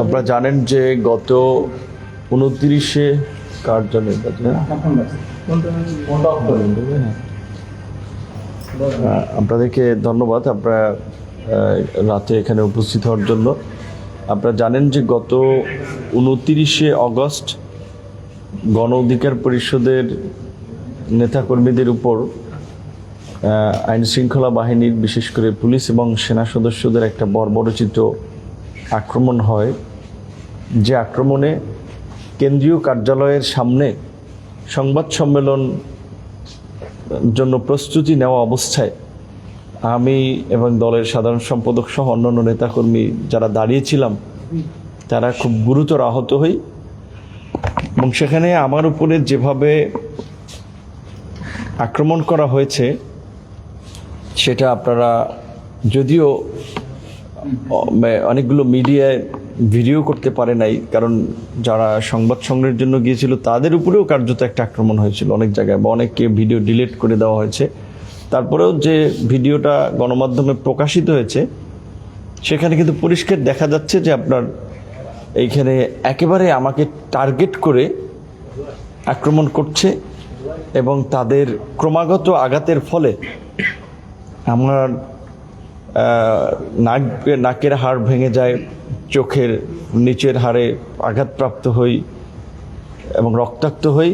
আপনারা জানেন যে গত 29-এ কার্যালয় আপনাদেরকে ধন্যবাদ আপনারা রাতে এখানে উপস্থিত হওয়ার জন্য। আপনারা জানেন যে গত 29-এ অগস্ট গণ অধিকার পরিষদের নেতাকর্মীদের উপর আইন শৃঙ্খলা বাহিনীর বিশেষ করে পুলিশ এবং সেনা সদস্যদের একটা বর্বরোচিত আক্রমণ হয়, যে আক্রমণে কেন্দ্রীয় কার্যালয়ের সামনে সংবাদ সম্মেলন জন্য প্রস্তুতি নেওয়া অবস্থায় আমি এবং দলের সাধারণ সম্পাদক সহ অন্যান্য নেতাকর্মী যারা দাঁড়িয়েছিলাম তারা খুব গুরুতর আহত হই এবং সেখানে আমার উপরে যেভাবে আক্রমণ করা হয়েছে সেটা আপনারা যদিও অনেকগুলো মিডিয়ায় ভিডিও করতে পারে নাই, কারণ যারা সংবাদ সংগ্রহের জন্য গিয়েছিল তাদের উপরেও কার্যত একটা আক্রমণ হয়েছিল অনেক জায়গায়, বা অনেককে ভিডিও ডিলিট করে দেওয়া হয়েছে। তারপরেও যে ভিডিওটা গণমাধ্যমে প্রকাশিত হয়েছে সেখানে কিন্তু পরিষ্কার দেখা যাচ্ছে যে আপনার এইখানে একেবারে আমাকে টার্গেট করে আক্রমণ করছে এবং তাদের ক্রমাগত আঘাতের ফলে আমার নাকের হাড় ভেঙে যায়, চোখের নিচের হাড়ে আঘাতপ্রাপ্ত হই এবং রক্তাক্ত হই।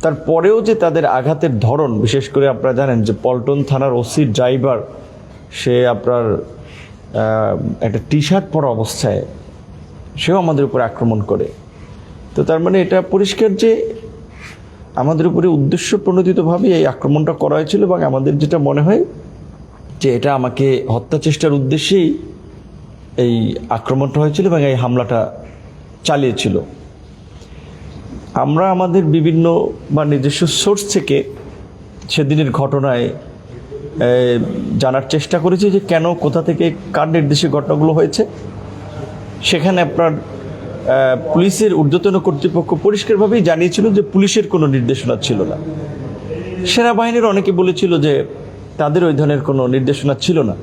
তারপরেও যে তাদের আঘাতের ধরন, বিশেষ করে আপনারা জানেন যে পল্টন থানার ওসির ড্রাইভার সে আপনার একটা টি শার্ট পরা অবস্থায় সেও আমাদের উপরে আক্রমণ করে। তো তার মানে এটা পরিষ্কার যে আমাদের উপরে উদ্দেশ্য প্রণোদিতভাবে এই আক্রমণটা করা হয়েছিল এবং আমাদের যেটা মনে হয় যে এটা আমাকে হত্যা চেষ্টার উদ্দেশ্যেই এই আক্রমণটা হয়েছিল এবং এই হামলাটা চালিয়েছিল। আমরা আমাদের বিভিন্ন বা নিজস্ব সোর্স থেকে সেদিনের ঘটনায় জানার চেষ্টা করেছি যে কেন, কোথা থেকে, কার নির্দেশে ঘটনাগুলো হয়েছে। সেখানে আপনার পুলিশের ঊর্ধ্বতন কর্তৃপক্ষ পরিষ্কারভাবেই জানিয়েছিল যে পুলিশের কোনো নির্দেশনা ছিল না। সেনাবাহিনীর অনেকে বলেছিল যে তাদের ওই ধরনের কোনো নির্দেশনা ছিল না।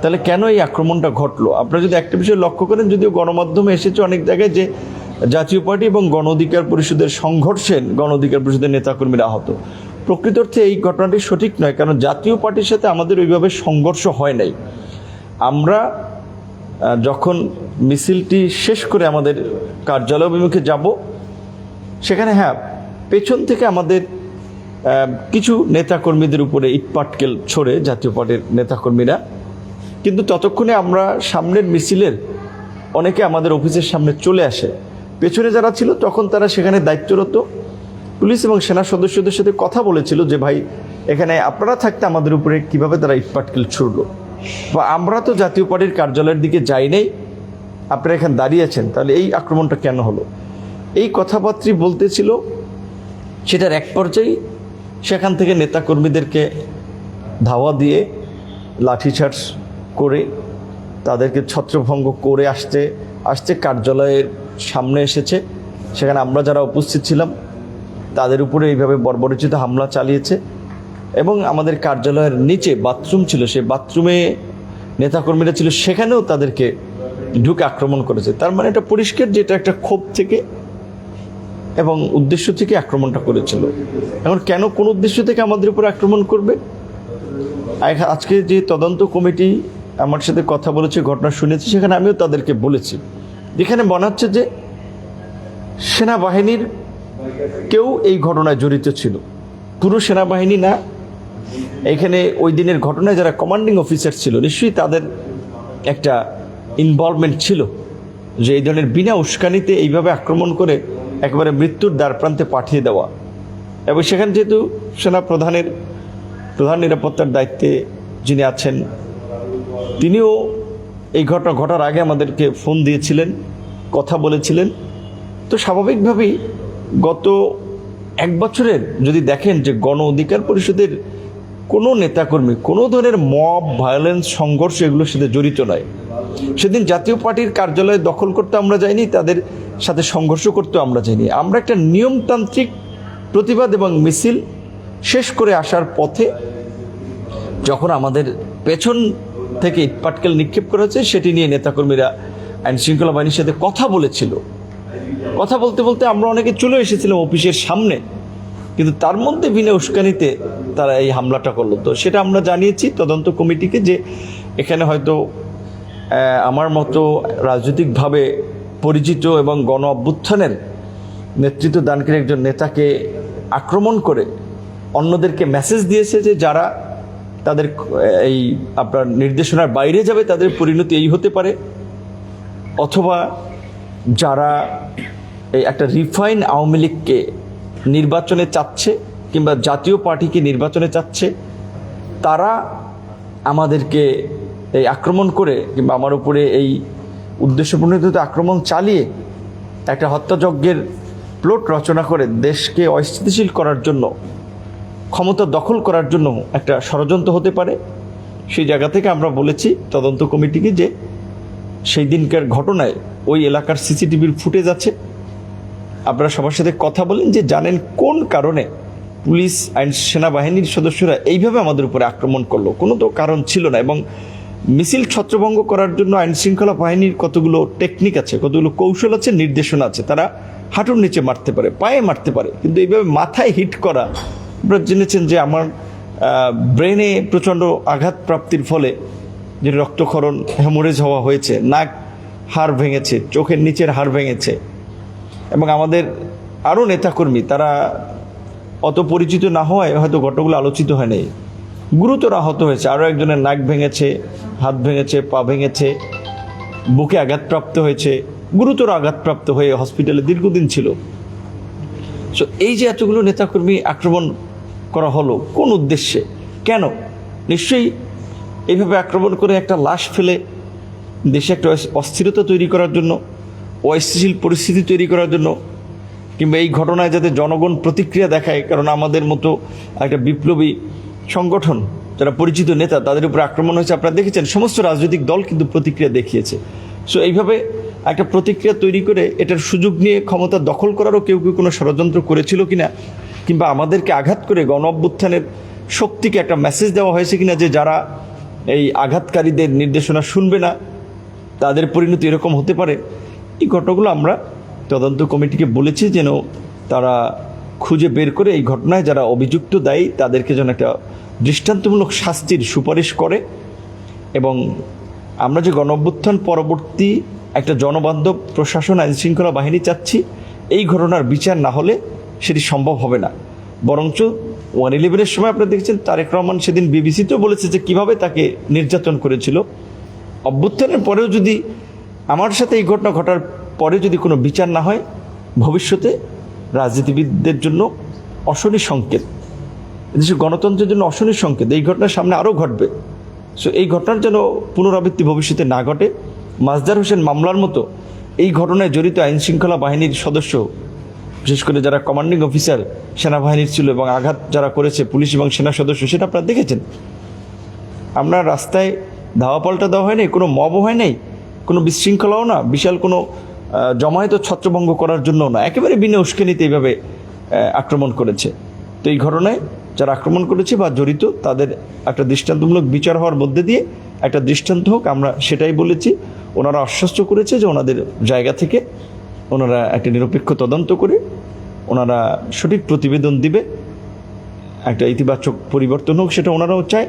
তাহলে কেন এই আক্রমণটা ঘটলো? আপনারা যদি একটা বিষয় লক্ষ্য করেন, যদিও গণমাধ্যমে এসেছে অনেক জায়গায় যে জাতীয় পার্টি এবং গণ অধিকার পরিষদের সংঘর্ষে গণ অধিকার পরিষদের নেতাকর্মীরা আহত, প্রকৃত অর্থে এই ঘটনাটি সঠিক নয়, কারণ জাতীয় পার্টির সাথে আমাদের ওইভাবে সংঘর্ষ হয় নাই। আমরা যখন মিছিলটি শেষ করে আমাদের কার্যালয় অভিমুখে যাব, সেখানে হ্যাঁ পেছন থেকে আমাদের কিছু নেতাকর্মীদের উপরে ইটপাটকেল ছোড়ে জাতীয় পার্টির নেতাকর্মীরা, কিন্তু ততক্ষণে আমরা সামনের মিছিলের অনেকে আমাদের অফিসের সামনে চলে আসে। পেছনে যারা ছিল তখন তারা সেখানে দায়িত্বরত পুলিশ এবং সেনা সদস্যদের সাথে কথা বলেছিল যে ভাই এখানে আপনারা থাকতে আমাদের উপরে কিভাবে তারা ইটপাটকেল ছুড়লো, বা আমরা তো জাতীয় পার্টির কার্যালয়ের দিকে যাই নাই, আপনারা এখানে দাঁড়িয়েছেন, তাহলে এই আক্রমণটা কেন হলো? এই কথাবার্তা বলতেছিল। সেটার এক পর্যায়ে সেখান থেকে নেতাকর্মীদেরকে ধাওয়া দিয়ে লাঠিচার্জ করে তাদেরকে ছত্রভঙ্গ করে আসতে কার্যালয়ের সামনে এসেছে। সেখানে আমরা যারা উপস্থিত ছিলাম তাদের উপরে এইভাবে বর্বরোচিত হামলা চালিয়েছে এবং আমাদের কার্যালয়ের নিচে বাথরুম ছিল, সেই বাথরুমে নেতাকর্মীরা ছিল, সেখানেও তাদেরকে ঢুকে আক্রমণ করেছে। তার মানে এটা পরিষ্কার যে এটা একটা ক্ষোভ থেকে এবং উদ্দেশ্য থেকে আক্রমণটা করেছিল। এখন কেন, কোন উদ্দেশ্য থেকে আমাদের উপর আক্রমণ করবে? আজকে যে তদন্ত কমিটি আমার সাথে কথা বলেছে, ঘটনা শুনেছি, সেখানে আমিও তাদেরকে বলেছি, যেখানে মনে হচ্ছে যে সেনাবাহিনীর কেউ এই ঘটনায় জড়িত ছিল। পুরো সেনাবাহিনী না, এখানে ওই দিনের ঘটনায় যারা কমান্ডিং অফিসার ছিল নিশ্চয়ই তাদের একটা ইনভলভমেন্ট ছিল, যে এই ধরনের বিনা উস্কানিতে এইভাবে আক্রমণ করে একেবারে মৃত্যুর দ্বারপ্রান্তে পাঠিয়ে দেওয়া। এবং সেখানে যেহেতু সেনা প্রধান নিরাপত্তার দায়িত্বে যিনি আছেন, তিনিও এই ঘটনা ঘটার আগে আমাদেরকে ফোন দিয়েছিলেন, কথা বলেছিলেন। তো স্বাভাবিকভাবেই গত এক বছরের যদি দেখেন যে গণ অধিকার পরিষদের কোনো নেতাকর্মী কোনো ধরনের মব, ভায়োলেন্স, সংঘর্ষ এগুলোর সাথে জড়িত নয়। সেদিন জাতীয় পার্টির কার্যালয় দখল করতে আমরা যাইনি, তাদের সাথে সংঘর্ষ করতেও আমরা যাইনি। আমরা একটা নিয়মতান্ত্রিক প্রতিবাদ এবং মিছিল শেষ করে আসার পথে যখন আমাদের পেছন থেকে ইটপাটকেল নিক্ষেপ করা হচ্ছে, সেটি নিয়ে নেতাকর্মীরা আইন শৃঙ্খলা বাহিনীর সাথে কথা বলেছিল। কথা বলতে বলতে আমরা অনেকে চলে এসেছিলাম অফিসের সামনে, কিন্তু তার মধ্যে বিনা উস্কানিতে তারা এই হামলাটা করলো। তো সেটা আমরা জানিয়েছি তদন্ত কমিটিকে যে এখানে হয়তো আমার মতো রাজনৈতিকভাবে পরিচিত এবং গণ অভ্যুত্থানের নেতৃত্ব দানকারী একজন নেতাকে আক্রমণ করে অন্যদেরকে মেসেজ দিয়েছে যে যারা তাদের এই আপনার নির্দেশনার বাইরে যাবে তাদের পরিণতি এই হতে পারে, অথবা যারা এই একটা রিফাইন আওয়ামী লীগকে নির্বাচনে চাচ্ছে কিংবা জাতীয় পার্টিকে নির্বাচনে চাচ্ছে, তারা আমাদেরকে এই আক্রমণ করে কিংবা আমার উপরে এই উদ্দেশ্যপ্রণোদিত আক্রমণ চালিয়ে একটা হত্যাযজ্ঞের প্লট রচনা করে দেশকে অস্থিতিশীল করার জন্য, ক্ষমতা দখল করার জন্য একটা ষড়যন্ত্র হতে পারে। সেই জায়গা থেকে আমরা বলেছি তদন্ত কমিটিকে যে সেই দিনকার ঘটনায় ওই এলাকার সিসিটিভির ফুটেজ আছে, আপনারা সবার সাথে কথা বলেন যে জানেন কোন কারণে পুলিশ আইন সেনাবাহিনীর সদস্যরা এইভাবে আমাদের উপরে আক্রমণ করলো। কোনো তো কারণ ছিল না। এবং মিছিল ছত্রভঙ্গ করার জন্য আইন শৃঙ্খলা বাহিনীর কতগুলো টেকনিক আছে, কতগুলো কৌশল আছে, নির্দেশনা আছে। তারা হাঁটুর নিচে মারতে পারে, পায়ে মারতে পারে, কিন্তু এইভাবে মাথায় হিট করা, আপনারা জেনেছেন যে আমার ব্রেনে প্রচণ্ড আঘাত প্রাপ্তির ফলে যে রক্তক্ষরণ, হেমোরেজ হওয়া হয়েছে, নাক হাড় ভেঙেছে, চোখের নিচের হাড় ভেঙেছে। এবং আমাদের আরও নেতাকর্মী তারা অত পরিচিত না হওয়ায় হয়তো ঘটনাগুলো আলোচিত হয়নি, গুরুতর আহত হয়েছে। আরও একজনের নাক ভেঙেছে, হাত ভেঙেছে, পা ভেঙেছে, বুকে আঘাতপ্রাপ্ত হয়েছে, গুরুতর আঘাতপ্রাপ্ত হয়ে হসপিটালে দীর্ঘদিন ছিল। সো এই যে এতগুলো নেতাকর্মী আক্রমণ করা হলো কোন উদ্দেশ্যে, কেন? নিশ্চয়ই এইভাবে আক্রমণ করে একটা লাশ ফেলে দেশে একটা অস্থিরতা তৈরি করার জন্য, অস্থিতিশীল পরিস্থিতি তৈরি করার জন্য, কিংবা এই ঘটনায় যাতে জনগণ প্রতিক্রিয়া দেখায়। কারণ আমাদের মতো একটা বিপ্লবী সংগঠন, যারা পরিচিত নেতা, তাদের উপরে আক্রমণ হয়েছে। আপনারা দেখেছেন সমস্ত রাজনৈতিক দল কিন্তু প্রতিক্রিয়া দেখিয়েছে। সো এইভাবে একটা প্রতিক্রিয়া তৈরি করে এটার সুযোগ নিয়ে ক্ষমতা দখল করারও কেউ কেউ কোনো ষড়যন্ত্র করেছিল কিনা, কিংবা আমাদেরকে আঘাত করে গণ অভ্যুত্থানের শক্তিকে একটা মেসেজ দেওয়া হয়েছে কিনা যে যারা এই আঘাতকারীদের নির্দেশনা শুনবে না তাদের পরিণতি এরকম হতে পারে। এই ঘটনাগুলো আমরা তদন্ত কমিটিকে বলেছি যেন তারা খুঁজে বের করে এই ঘটনায় যারা অভিযুক্ত দায়ী তাদেরকে যেন একটা দৃষ্টান্তমূলক শাস্তির সুপারিশ করে। এবং আমরা যে গণ অভ্যুত্থান পরবর্তী একটা জনবান্ধব প্রশাসন, আইন শৃঙ্খলা বাহিনী চাচ্ছি, এই ঘটনার বিচার না হলে সেটি সম্ভব হবে না। বরঞ্চ 111-এর সময় আপনারা দেখেছেন তারেক রহমান সেদিন বিবিসিতেও বলেছে যে কীভাবে তাকে নির্যাতন করেছিল। অভ্যুত্থানের পরেও যদি আমার সাথে এই ঘটনা ঘটার পরে যদি কোনো বিচার না হয়, ভবিষ্যতে রাজনীতিবিদদের জন্য অশনি সংকেত, এদেশের গণতন্ত্রের জন্য অশনি সংকেত। এই ঘটনার সামনে আরও ঘটবে। সো এই ঘটনার যেন পুনরাবৃত্তি ভবিষ্যতে না ঘটে। মাজদার হোসেন মামলার মতো এই ঘটনায় জড়িত আইন শৃঙ্খলা বাহিনীর সদস্য, বিশেষ করে যারা কমান্ডিং অফিসার সেনাবাহিনীর ছিল এবং আঘাত যারা করেছে পুলিশ এবং সেনা সদস্য, সেটা আপনারা দেখেছেন। আমরা রাস্তায় ধাওয়া পাল্টা দেওয়া হয় নাই, কোনো মবও হয় নাই, কোনো বিশৃঙ্খলাও না, বিশাল কোনো জমায়েত ছত্রভঙ্গ করার জন্য না, একেবারে বিনা উস্কানিতে এইভাবে আক্রমণ করেছে। তো এই ঘটনায় যারা আক্রমণ করেছে বা জড়িত তাদের একটা দৃষ্টান্তমূলক বিচার হওয়ার মধ্যে দিয়ে একটা দৃষ্টান্ত হোক, আমরা সেটাই বলেছি। ওনারা আশ্বস্ত করেছে যে ওনাদের জায়গা থেকে ওনারা একটা নিরপেক্ষ তদন্ত করে ওনারা সঠিক প্রতিবেদন দিবে, একটা ইতিবাচক পরিবর্তন হোক, সেটা ওনারাও চায়।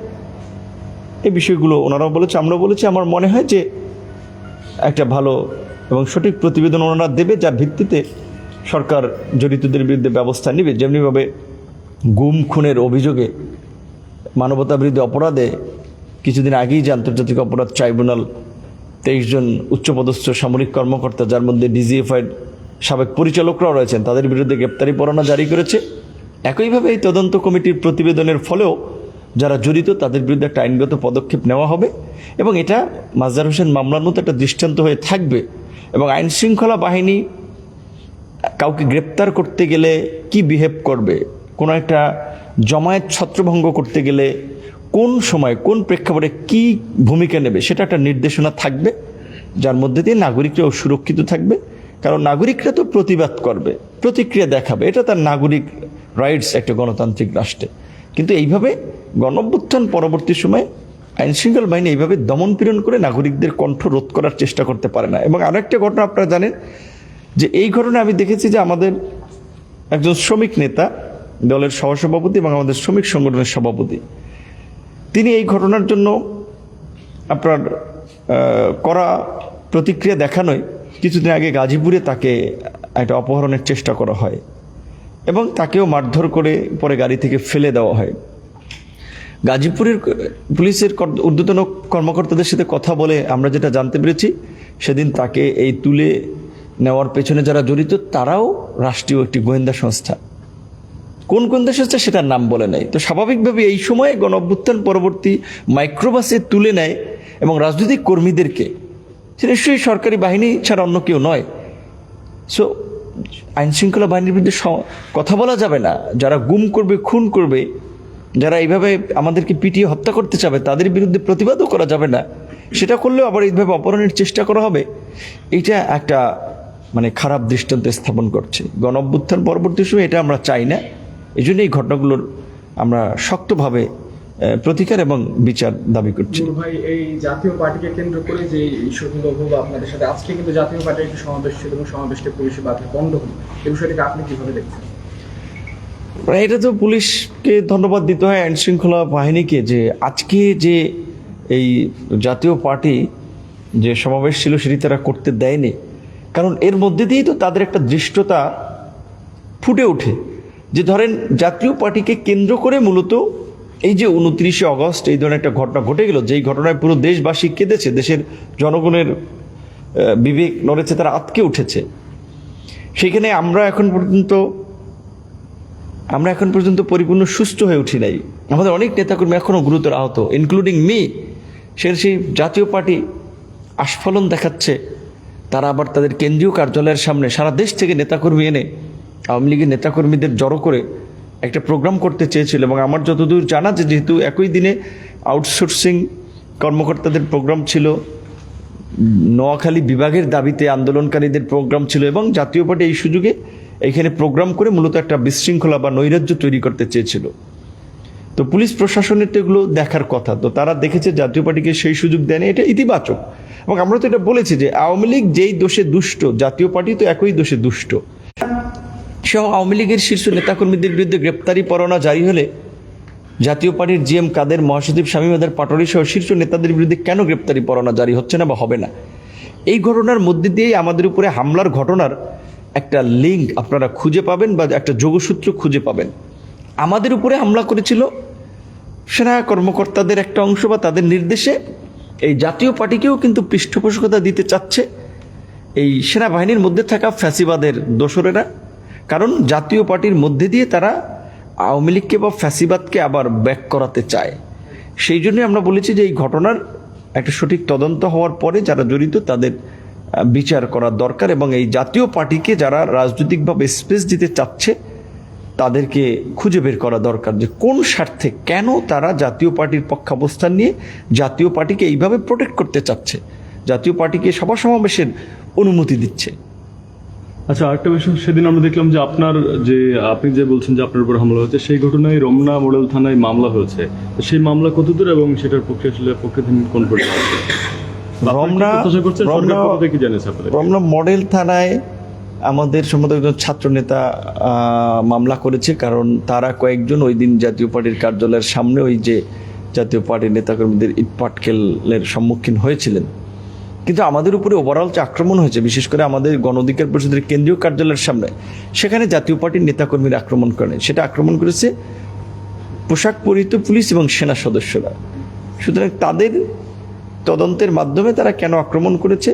এই বিষয়গুলো ওনারাও বলেছে, আমরাও বলেছি। আমার মনে হয় যে একটা ভালো এবং সঠিক প্রতিবেদন ওনারা দেবে, যার ভিত্তিতে সরকার জড়িতদের বিরুদ্ধে ব্যবস্থা নেবে। যেমনিভাবে গুম খুনের অভিযোগে মানবতাবিরোধী অপরাধে কিছুদিন আগেই যে আন্তর্জাতিক অপরাধ ট্রাইব্যুনাল 23 জন উচ্চপদস্থ সামরিক কর্মকর্তা, যার মধ্যে ডিজিএফআইয়ের সাবেক পরিচালকরাও রয়েছেন, তাদের বিরুদ্ধে গ্রেপ্তারি পরোয়ানা জারি করেছে। একইভাবে এই তদন্ত কমিটির প্রতিবেদনের ফলেও যারা জড়িত তাদের বিরুদ্ধে একটা আইনগত পদক্ষেপ নেওয়া হবে এবং এটা মাজদার হোসেন মামলার মতো একটা দৃষ্টান্ত হয়ে থাকবে। এবং আইন শৃঙ্খলা বাহিনী কাউকে গ্রেপ্তার করতে গেলে কি বিহেভ করবে, কোনো একটা জমায়েত ছত্রভঙ্গ করতে গেলে কোন সময় কোন প্রেক্ষাপটে কি ভূমিকা নেবে, সেটা একটা নির্দেশনা থাকবে, যার মধ্যে দিয়ে নাগরিকরাও সুরক্ষিত থাকবে। কারণ নাগরিকরা তো প্রতিবাদ করবে, প্রতিক্রিয়া দেখাবে, এটা তার নাগরিক রাইটস একটা গণতান্ত্রিক রাষ্ট্রে। কিন্তু এইভাবে গণ অভ্যুত্থান পরবর্তী সময়ে আইনশৃঙ্খলা বাহিনী এইভাবে দমন পীড়ন করে নাগরিকদের কণ্ঠ রোধ করার চেষ্টা করতে পারে না। এবং আরেকটা ঘটনা আপনারা জানেন যে এই ঘটনা আমি দেখেছি যে আমাদের একজন শ্রমিক নেতা, দলের সহসভাপতি এবং আমাদের শ্রমিক সংগঠনের সভাপতি, তিনি এই ঘটনার জন্য আপনার করা প্রতিক্রিয়া দেখানোয় কিছুদিন আগে গাজীপুরে তাকে একটা অপহরণের চেষ্টা করা হয় এবং তাকেও মারধর করে পরে গাড়ি থেকে ফেলে দেওয়া হয়। গাজীপুরের পুলিশের ঊর্ধ্বতন কর্মকর্তাদের সাথে কথা বলে আমরা যেটা জানতে পেরেছি, সেদিন তাকে এই তুলে নেওয়ার পেছনে যারা জড়িত তারাও রাষ্ট্রীয় একটি গোয়েন্দা সংস্থা। কোন গোয়েন্দা সংস্থা সেটার নাম বলে নাই। তো স্বাভাবিকভাবে এই সময়ে গণঅভ্যুত্থান পরবর্তী মাইক্রোবাসে তুলে নেয় এবং রাজনৈতিক কর্মীদেরকে, সে নিশ্চয়ই সরকারি বাহিনী ছাড়া অন্য কেউ নয়। সো আইনশৃঙ্খলা বাহিনীর বিরুদ্ধে কথা বলা যাবে না। যারা গুম করবে, খুন করবে, যারা এইভাবে আমাদেরকে পিটিয়ে হত্যা করতে চাবে, তাদের বিরুদ্ধে প্রতিবাদও করা যাবে না। সেটা করলেও আবার এইভাবে অপহরণের চেষ্টা করা হবে। এইটা একটা খারাপ দৃষ্টান্ত স্থাপন করছে। গণঅভ্যুত্থান পরবর্তী সময় এটা আমরা চাই না। এই জন্য এই ঘটনাগুলোর আমরা শক্তভাবে প্রতিকার এবং বিচার দাবি করছি। ভাই, এই জাতীয় পার্টিকে কেন্দ্র করে যে ইস্যুগুলো হলো আপনাদের সাথে, আজকে কিন্তু জাতীয় পার্টির একটি সমাবেশ ছিল এবং সমাবেশটা পুলিশের বাধা বন্ধ হলো, এই বিষয়টাকে আপনি কিভাবে দেখছেন? এটা তো পুলিশকে ধন্যবাদ দিতে হয়, আইন শৃঙ্খলা বাহিনীকে, যে আজকে যে এই জাতীয় পার্টি যে সমাবেশ ছিল সেটি তারা করতে দেয়নি। কারণ এর মধ্যে দিয়েই তো তাদের একটা দৃষ্টতা ফুটে ওঠে যে ধরেন জাতীয় পার্টিকে কেন্দ্র করে মূলত এই যে 29শে অগস্ট এই ধরনের একটা ঘটনা ঘটে গেল, যেই ঘটনায় পুরো দেশবাসী কেঁদেছে, দেশের জনগণের বিবেক নড়েছে, তারা আটকে উঠেছে। সেখানে আমরা এখন পর্যন্ত পরিপূর্ণ সুস্থ হয়ে উঠি নাই। আমাদের অনেক নেতাকর্মী এখনও গুরুতর আহত, ইনক্লুডিং মি। সেই জাতীয় পার্টি আস্ফলন দেখাচ্ছে। তারা আবার তাদের কেন্দ্রীয় কার্যালয়ের সামনে সারা দেশ থেকে নেতাকর্মী এনে আওয়ামী লীগের নেতাকর্মীদের জড়ো করে একটা প্রোগ্রাম করতে চেয়েছিল। এবং আমার যতদূর জানা যে যেহেতু একই দিনে আউটসোর্সিং কর্মকর্তাদের প্রোগ্রাম ছিল, নোয়াখালী বিভাগের দাবিতে আন্দোলনকারীদের প্রোগ্রাম ছিল, এবং জাতীয় পার্টি এই সুযোগে এইখানে প্রোগ্রাম করে মূলত একটা বিশৃঙ্খলা বা নৈরাজ্য তৈরি করতে চেয়েছিল। তো পুলিশ প্রশাসনের তো এগুলো দেখার কথা, তো তারা দেখেছে জাতীয় পার্টিকে সেই সুযোগ দেয়নি, এটা ইতিবাচক। এবং আমরা তো এটা বলেছি যে আওয়ামী লীগ যেই দোষে দুষ্ট, জাতীয় পার্টি তো একই দোষে দুষ্ট। সহ আওয়ামী লীগের শীর্ষ নেতাকর্মীদের বিরুদ্ধে গ্রেপ্তারি পরোয়ানা জারি হলে জাতীয় পার্টির জিএম কাদের, মহাসচিব শামীম হায়দার পাটোয়ারি সহ শীর্ষ নেতাদের বিরুদ্ধে কেন গ্রেপ্তারি পরোয়ানা জারি হচ্ছে না বা হবে না? এই ঘটনার মধ্যে দিয়েই আমাদের উপরে হামলার ঘটনার একটা লিঙ্ক আপনারা খুঁজে পাবেন বা একটা যোগসূত্র খুঁজে পাবেন। আমাদের উপরে হামলা করেছিল সেনা কর্মকর্তাদের একটা অংশ বা তাদের নির্দেশে এই জাতীয় পার্টিকেও কিন্তু পৃষ্ঠপোষকতা দিতে চাচ্ছে এই সেনাবাহিনীর মধ্যে থাকা ফ্যাসিবাদের দোসরেরা। কারণ জাতীয় পার্টির মধ্যে দিয়ে তারা আওয়ামী লীগকে বা ফ্যাসিবাদকে আবার ব্যাক করাতে চায়। সেই জন্যই আমরা বলেছি যে এই ঘটনার একটা সঠিক তদন্ত হওয়ার পরে যারা জড়িত তাদের বিচার করা দরকার, এবং এই জাতীয় পার্টিকে যারা রাজনৈতিকভাবে স্পেস দিতে চাচ্ছে তাদেরকে খুঁজে বের করা দরকার যে কোন স্বার্থে, কেন তারা জাতীয় পার্টির পক্ষাবস্থান নিয়ে জাতীয় পার্টিকে এইভাবে প্রোটেক্ট করতে চাচ্ছে, জাতীয় পার্টিকে সভা সমাবেশের অনুমতি দিচ্ছে। আচ্ছা, আরেকটা বিষয়, সেদিন আমরা দেখলাম যে আপনি যে বলছেন যে আপনার উপর হামলা হয়েছে, সেই ঘটনায় রমনা মডেল থানায় মামলা হয়েছে। সেই মামলা কতদূর এবং সেটার পক্ষে আসলে পক্ষাধীন কোন পর্যায়ে আছে? রমনা মডেল থানায় আমাদের সম্ভবত একজন ছাত্র নেতা মামলা করেছে, কারণ তারা কয়েকজন ওই দিন জাতীয় পার্টির কার্যালয়ের সামনে ওই যে জাতীয় পার্টির নেতাকর্মীদের ইটপাটকেলের সম্মুখীন হয়েছিলেন। কিন্তু আমাদের উপরে ওভারঅল যে আক্রমণ হয়েছে, বিশেষ করে আমাদের গণ অধিকার পরিষদের কেন্দ্রীয় কার্যালয়ের সামনে, সেখানে জাতীয় পার্টির নেতাকর্মীরা আক্রমণ করেন। সেটা আক্রমণ করেছে পোশাক পরিহিত পুলিশ এবং সেনা সদস্যরা। সুতরাং তাদের তদন্তের মাধ্যমে তারা কেন আক্রমণ করেছে,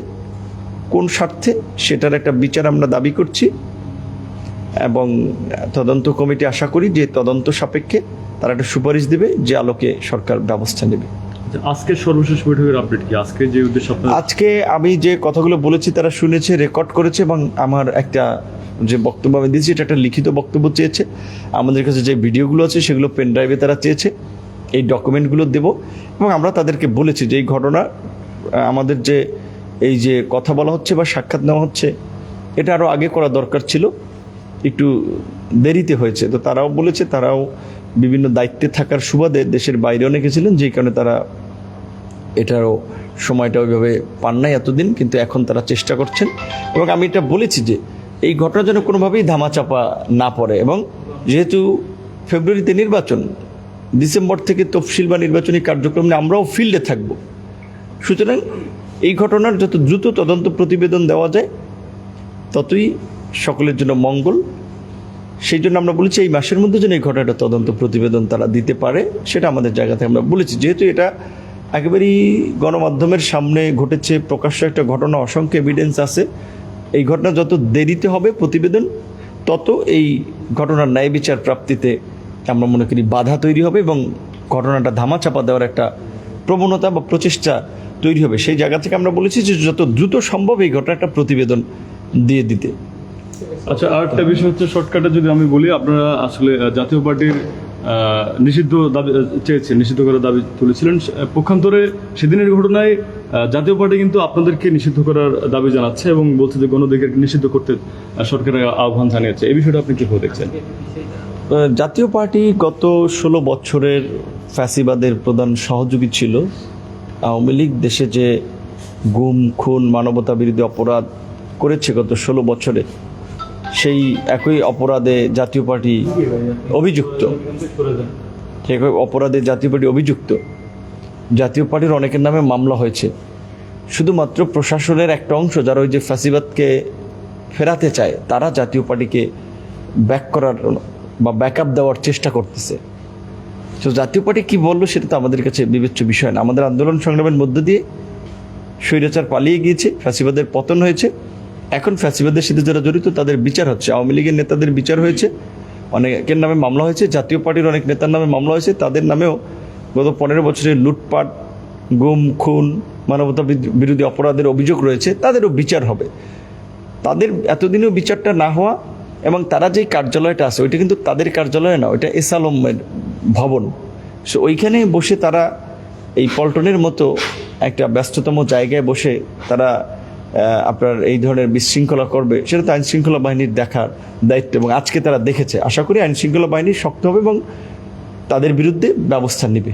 কোন স্বার্থে, সেটার একটা বিচার আমরা দাবি করছি। এবং তদন্ত কমিটি আশা করি যে তদন্ত সাপেক্ষে তারা একটা সুপারিশ দেবে, যে আলোকে সরকার ব্যবস্থা নেবে। আজকে সর্বশেষ বৈঠকের আপডেট কি? আজকে যে উদ্দেশ্য, আজকে আমি যে কথাগুলো বলেছি তারা শুনেছে, রেকর্ড করেছে, এবং আমার একটা যে বক্তব্য আমি দিয়েছি এটা একটা লিখিত বক্তব্য চেয়েছে। আমাদের কাছে যে ভিডিওগুলো আছে সেগুলো পেন ড্রাইভে তারা চেয়েছে, এই ডকুমেন্টগুলো দেব। এবং আমরা তাদেরকে বলেছি যে এই ঘটনা আমাদের যে এই যে কথা বলা হচ্ছে বা সাক্ষাৎ নেওয়া হচ্ছে, এটা আরও আগে করা দরকার ছিল, একটু দেরিতে হয়েছে। তো তারাও বলেছে তারাও বিভিন্ন দায়িত্বে থাকার সুবাদে দেশের বাইরে অনেকে ছিলেন, যেই কারণে তারা এটারও সময়টা ওইভাবে পান নাই এতদিন, কিন্তু এখন তারা চেষ্টা করছেন। এবং আমি এটা বলেছি যে এই ঘটনা যেন কোনোভাবেই ধামাচাপা না পড়ে, এবং যেহেতু ফেব্রুয়ারিতে নির্বাচন, ডিসেম্বর থেকে তফসিল বা নির্বাচনী কার্যক্রম নিয়ে আমরাও ফিল্ডে থাকব। সুতরাং এই ঘটনার যত দ্রুত তদন্ত প্রতিবেদন দেওয়া যায় ততই সকলের জন্য মঙ্গল। সেই জন্য আমরা বলেছি এই মাসের মধ্যে যেন এই ঘটনাটা তদন্ত প্রতিবেদন তারা দিতে পারে, সেটা আমাদের জায়গা থেকে আমরা বলেছি। যেহেতু এটা একেবারেই গণমাধ্যমের সামনে ঘটেছে, প্রকাশ্য একটা ঘটনা, অসংখ্য এভিডেন্স আছে, এই ঘটনা যত দেরিতে হবে প্রতিবেদন, তত এই ঘটনার ন্যায় বিচার প্রাপ্তিতে আমরা মনে করি বাধা তৈরি হবে এবং ঘটনাটা ধামাচাপা দেওয়ার একটা প্রবণতা বা প্রচেষ্টা তৈরি হবে। সেই জায়গা থেকে আমরা বলেছি যে যত দ্রুত সম্ভব এই ঘটনাটা প্রতিবেদন দিয়ে দিতে। আচ্ছা, আর একটা বিষয় হচ্ছে, শর্টকাটে যদি আমি বলি, আপনারা আসলে জাতীয় পার্টির নিষিদ্ধ দাবি চেয়েছেন, নিষিদ্ধ করার দাবি তুলেছিলেন। পক্ষান্তরে সেদিনের ঘটনায় জাতীয় পার্টি কিন্তু আপনাদেরকে নিষিদ্ধ করার দাবি জানাচ্ছে এবং বলছে যে গণ অধিকারকে নিষিদ্ধ করতে সরকারের আহ্বান জানিয়েছে। এই বিষয়টা আপনি কিভাবে দেখছেন? জাতীয় পার্টি গত 16 বছরের ফ্যাসিবাদের প্রধান সহযোগী ছিল। আওয়ামী লীগ দেশে যে গুম, খুন, মানবতা বিরোধী অপরাধ করেছে গত 16 বছরে, সেই একই অপরাধে জাতীয় পার্টি অভিযুক্ত। সেই অপরাধে জাতীয় পার্টি অভিযুক্ত। জাতীয় পার্টির অনেকের নামে মামলা হয়েছে। শুধুমাত্র প্রশাসনের একটা অংশ যারা ওই যে ফ্যাসিবাদকে ফেরাতে চায়, তারা জাতীয় পার্টিকে ব্যাক করার বা ব্যাকআপ দেওয়ার চেষ্টা করতেছে। তো জাতীয় পার্টি কী বললো সেটা তো আমাদের কাছে বিবেচ্য বিষয় না। আমাদের আন্দোলন সংগ্রামের মধ্য দিয়ে স্বৈরাচার পালিয়ে গিয়েছে, ফ্যাসিবাদের পতন হয়েছে। এখন ফ্যাসিবাদের সাথে যারা জড়িত তাদের বিচার হচ্ছে। আওয়ামী লীগের নেতাদের বিচার হয়েছে, অনেকের নামে মামলা হয়েছে, জাতীয় পার্টির অনেক নেতার নামে মামলা হয়েছে। তাদের নামেও গত 15 বছরের লুটপাট, গুম, খুন, মানবতা বিরোধী অপরাধের অভিযোগ রয়েছে, তাদেরও বিচার হবে। তাদের এতদিনেও বিচারটা না হওয়া, এবং তারা যেই কার্যালয়টা আছে ওইটা কিন্তু তাদের কার্যালয় না, ওইটা এস আলমের ভবন। সো ওইখানে বসে তারা এই পল্টনের মতো একটা ব্যস্ততম জায়গায় বসে তারা আপনার এই ধরনের বিশৃঙ্খলা করবে, সেটা তো আইনশৃঙ্খলা বাহিনীর দেখার দায়িত্ব, এবং আজকে তারা দেখেছে। আশা করি আইনশৃঙ্খলা বাহিনী শক্ত হবে এবং তাদের বিরুদ্ধে ব্যবস্থা নেবে।